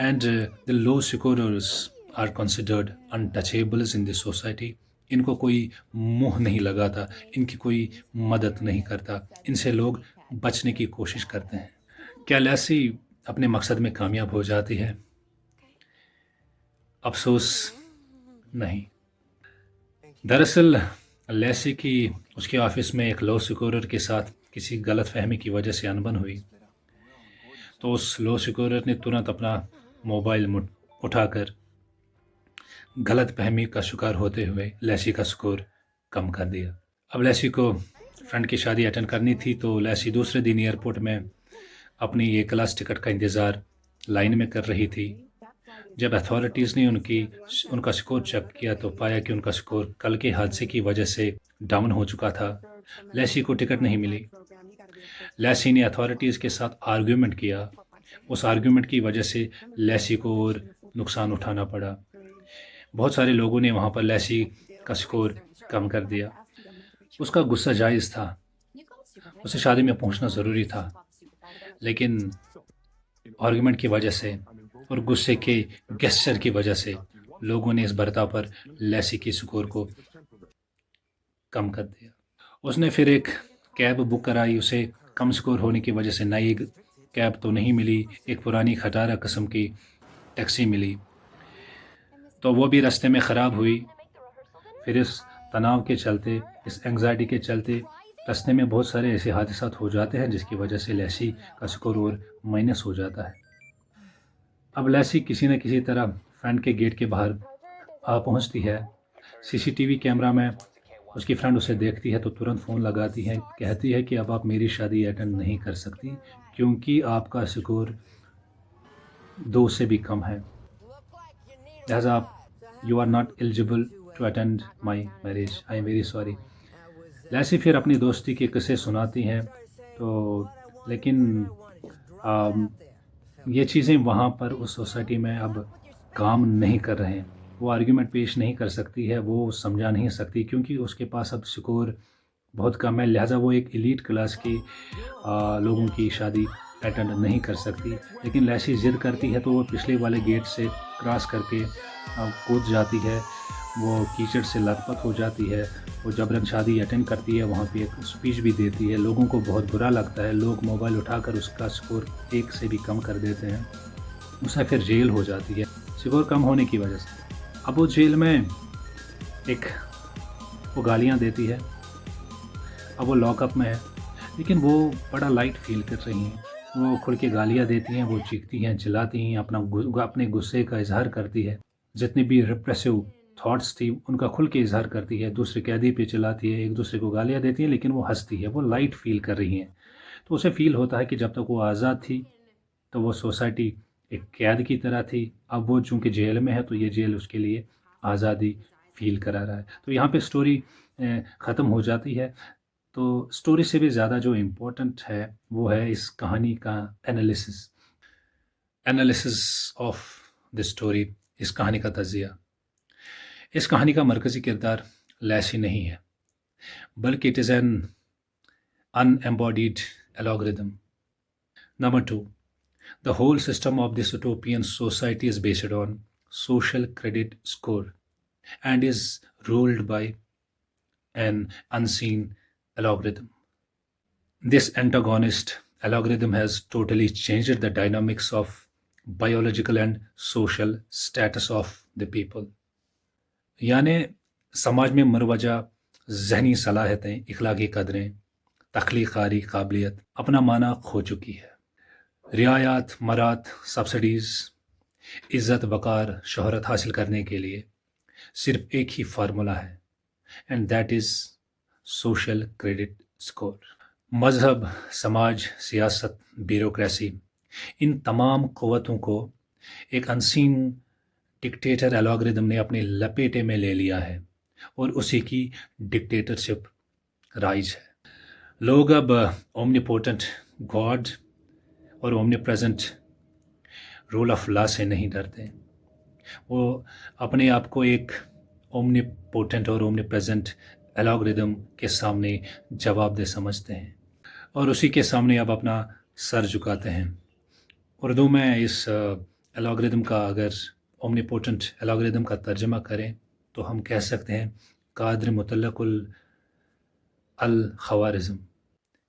And the low scorers are considered untouchables in this society, ان کو کوئی منہ نہیں لگاتا، ان کی کوئی مدد نہیں کرتا، ان سے لوگ بچنے کی کوشش کرتے ہیں۔ کیا لیسی اپنے مقصد میں کامیاب ہو جاتی ہے؟ افسوس نہیں۔ دراصل لیسی کی اس کے آفس میں ایک لو سکورر کے ساتھ کسی غلط فہمی کی وجہ سے انبن ہوئی، تو اس لو سکورر نے ترنت اپنا موبائل اٹھا کر غلط فہمی کا شکار ہوتے ہوئے لیسی کا سکور کم کر دیا۔ اب لیسی کو فرینڈ کی شادی اٹینڈ کرنی تھی، تو لیسی دوسرے دن ایئرپورٹ میں اپنی یہ کلاس ٹکٹ کا انتظار لائن میں کر رہی تھی۔ جب اتھارٹیز نے ان کا سکور چیک کیا تو پایا کہ ان کا سکور کل کے حادثے کی وجہ سے ڈاؤن ہو چکا تھا۔ لیسی کو ٹکٹ نہیں ملی۔ لیسی نے اتھارٹیز کے ساتھ آرگیومنٹ کیا۔ اس آرگیومنٹ کی وجہ سے لیسی کو اور نقصان اٹھانا پڑا۔ بہت سارے لوگوں نے وہاں پر لیسی کا سکور کم کر دیا۔ اس کا غصہ جائز تھا، اسے شادی میں پہنچنا ضروری تھا، لیکن آرگیومنٹ کی وجہ سے اور غصے کے گیسچر کی وجہ سے لوگوں نے اس برتاؤ پر لیسی کے سکور کو کم کر دیا۔ اس نے پھر ایک کیب بک کرائی، اسے کم سکور ہونے کی وجہ سے نئی کیب تو نہیں ملی، ایک پرانی کھٹارا قسم کی ٹیکسی ملی، تو وہ بھی راستے میں خراب ہوئی۔ پھر اس تناؤ کے چلتے، اس اینگزائٹی کے چلتے راستے میں بہت سارے ایسے حادثات ہو جاتے ہیں جس کی وجہ سے لیسی کا سکور اور مائنس ہو جاتا ہے۔ اب لیسی کسی نہ کسی طرح فرینڈ کے گیٹ کے باہر آ پہنچتی ہے۔ سی سی ٹی وی کیمرہ میں اس کی فرینڈ اسے دیکھتی ہے تو ترنت فون لگاتی ہے، کہتی ہے کہ اب آپ میری شادی اٹینڈ نہیں کر سکتی کیونکہ آپ کا سکور 2 سے بھی کم ہے، لہذا آپ you are not eligible to attend my marriage, I am very sorry. Lacey پھر اپنی دوستی کے قصے سناتی ہیں، تو لیکن یہ چیزیں وہاں پر اس سوسائٹی میں اب کام نہیں کر رہے ہیں۔ وہ آرگیومنٹ پیش نہیں کر سکتی ہے، وہ سمجھا نہیں سکتی کیونکہ اس کے پاس اب سکور بہت کم ہے، لہٰذا وہ ایک ایلیٹ کلاس کی لوگوں کی شادی اٹینڈ نہیں کر سکتی۔ لیکن لیسی ضد کرتی ہے تو وہ پچھلے والے گیٹ سے کراس کر کے کود جاتی ہے، وہ کیچڑ سے لت پت ہو جاتی ہے، وہ جبراً شادی اٹینڈ کرتی ہے، وہاں پہ ایک اسپیچ بھی دیتی ہے، لوگوں کو بہت برا لگتا ہے، لوگ موبائل اٹھا کر اس کا سکور 1 سے بھی کم کر دیتے ہیں، اسے پھر جیل ہو جاتی ہے سکور کم ہونے کی وجہ سے۔ اب وہ جیل میں وہ گالیاں دیتی ہے، اب وہ لاک اپ میں ہے، لیکن وہ بڑا لائٹ فیل کر رہی ہیں، وہ کھل کے گالیاں دیتی ہیں، وہ چیختی ہیں، چلاتی ہیں، اپنے غصے کا اظہار کرتی ہے، جتنے بھی ریپریسو تھاٹس تھی ان کا کھل کے اظہار کرتی ہے، دوسرے قیدی پہ چلاتی ہے، ایک دوسرے کو گالیاں دیتی ہے، لیکن وہ ہنستی ہے، وہ لائٹ فیل کر رہی ہیں۔ تو اسے فیل ہوتا ہے کہ جب تک وہ آزاد تھی تو وہ سوسائٹی ایک قید کی طرح تھی، اب وہ چونکہ جیل میں ہے تو یہ جیل اس کے لیے آزادی فیل کرا رہا ہے۔ تو یہاں پہ سٹوری ختم ہو جاتی ہے۔ تو سٹوری سے بھی زیادہ جو امپورٹنٹ ہے وہ ہے اس کہانی کا انالیسس آف دی سٹوری، اس کہانی کا تجزیہ۔ اس کہانی کا مرکزی کردار لیسی نہیں ہے، بلکہ it is an in embedded algorithm. Number 2، the whole system of this utopian society is based on social credit score and is ruled by an unseen algorithm. This antagonist algorithm has totally changed the dynamics of biological and social status of the people. یعنی سماج میں مروجہ ذہنی صلاحیتیں، اخلاقی قدریں، تخلیقی قابلیت اپنا معنی کھو چکی ہے۔ رعایات، مرات، سبسڈیز، عزت، وقار، شہرت حاصل کرنے کے لیے صرف ایک ہی فارمولا ہے، and that is social credit score. مذہب، سماج، سیاست، بیوروکریسی، ان تمام قوتوں کو ایک انسین ڈکٹیٹر الگورتھم نے اپنے لپیٹے میں لے لیا ہے اور اسی کی ڈکٹیٹرشپ رائج ہے۔ لوگ اب اومنیپوٹنٹ گاڈ اور omnipresent rule of law سے نہیں ڈرتے، وہ اپنے آپ کو ایک اومنی پوٹنٹ اور اومنی پریزنٹ الگورتھم کے سامنے جواب دہ سمجھتے ہیں اور اسی کے سامنے اب اپنا سر جھکاتے ہیں۔ اردو میں اس الگورتھم کا اگر اومنی پوٹنٹ الگورتھم کا ترجمہ کریں تو ہم کہہ سکتے ہیں قادر مطلق الخوارزم.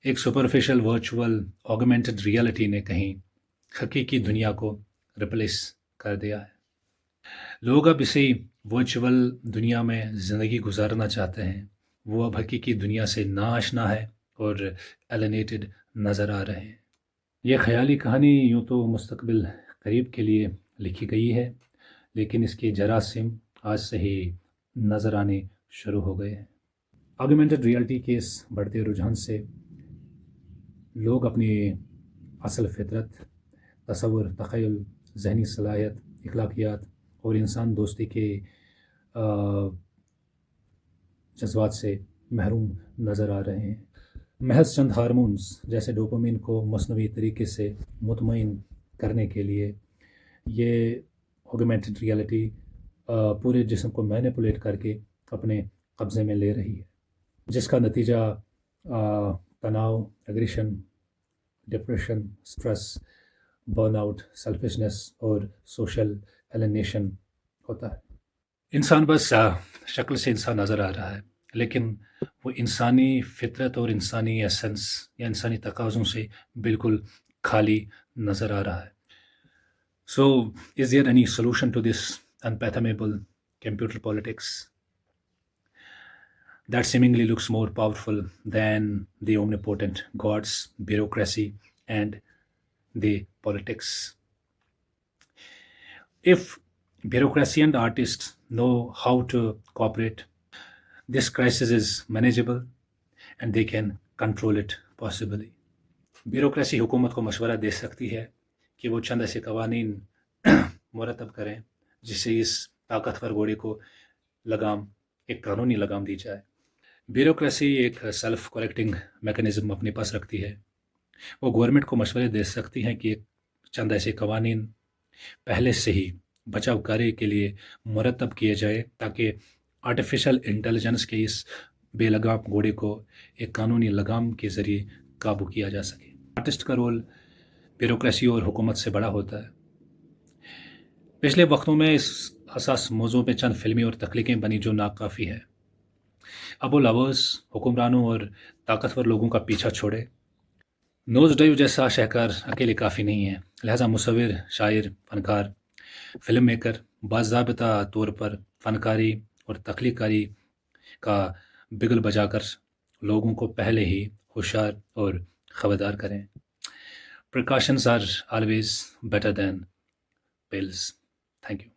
ایک سپرفیشل ورچوئل آگمنٹڈ ریئلٹی نے کہیں حقیقی دنیا کو ریپلیس کر دیا ہے. لوگ اب اسی ورچوئل دنیا میں زندگی گزارنا چاہتے ہیں. وہ اب حقیقی دنیا سے ناآشنا ہے اور الینیٹڈ نظر آ رہے ہیں. یہ خیالی کہانی یوں تو مستقبل قریب کے لیے لکھی گئی ہے، لیکن اس کے جراثیم آج سے ہی نظر آنے شروع ہو گئے ہیں. آگمنٹڈ ریئلٹی کے اس بڑھتے رجحان سے لوگ اپنی اصل فطرت، تصور، تخیل، ذہنی صلاحیت، اخلاقیات اور انسان دوستی کے جذبات سے محروم نظر آ رہے ہیں. محض چند ہارمونز جیسے ڈوپامین کو مصنوعی طریقے سے مطمئن کرنے کے لیے یہ آگمنٹڈ ریئلٹی پورے جسم کو مینیپولیٹ کر کے اپنے قبضے میں لے رہی ہے، جس کا نتیجہ تناؤ، aggression, depression, stress, burnout, selfishness اور سوشل ایلینیشن ہوتا ہے. انسان بس شکل سے انسان نظر آ رہا ہے، لیکن وہ انسانی فطرت اور انسانی ایسنس یا انسانی تقاضوں سے بالکل خالی نظر آ رہا ہے. So, is there any solution to this unfathomable computer politics that seemingly looks more powerful than the omnipotent gods, bureaucracy, and the politics? If bureaucracy and artists know how to cooperate, this crisis is manageable and they can control it possibly. Bureaucracy حکومت کو مشورہ دے سکتی ہے کہ وہ چند ایسے قوانین مرتب کریں جس سے اس طاقتور گھوڑے کو ایک قانونی لگام دی جائے. بیوروکریسی ایک سیلف کریکٹنگ میکانزم اپنے پاس رکھتی ہے. وہ گورنمنٹ کو مشورے دے سکتی ہیں کہ چند ایسے قوانین پہلے سے ہی بچاؤ کاری کے لیے مرتب کیے جائے تاکہ آرٹیفیشل انٹیلیجنس کے اس بے لگام گھوڑے کو ایک قانونی لگام کے ذریعے قابو کیا جا سکے. آرٹسٹ کا رول بیوروکریسی اور حکومت سے بڑا ہوتا ہے. پچھلے وقتوں میں اس حساس موضوع پہ چند فلمیں اور تخلیقیں بنی جو ناکافی ہے. اب وہ لورز، حکمرانوں اور طاقتور لوگوں کا پیچھا چھوڑے. نوز ڈائیو جیسا شاہکار اکیلے کافی نہیں ہے، لہٰذا مصور، شاعر، فنکار، فلم میکر باضابطہ طور پر فنکاری اور تخلیق کاری کا بگل بجا کر لوگوں کو پہلے ہی ہوشیار اور خبردار کریں. Precautions are always better than pills. Thank you.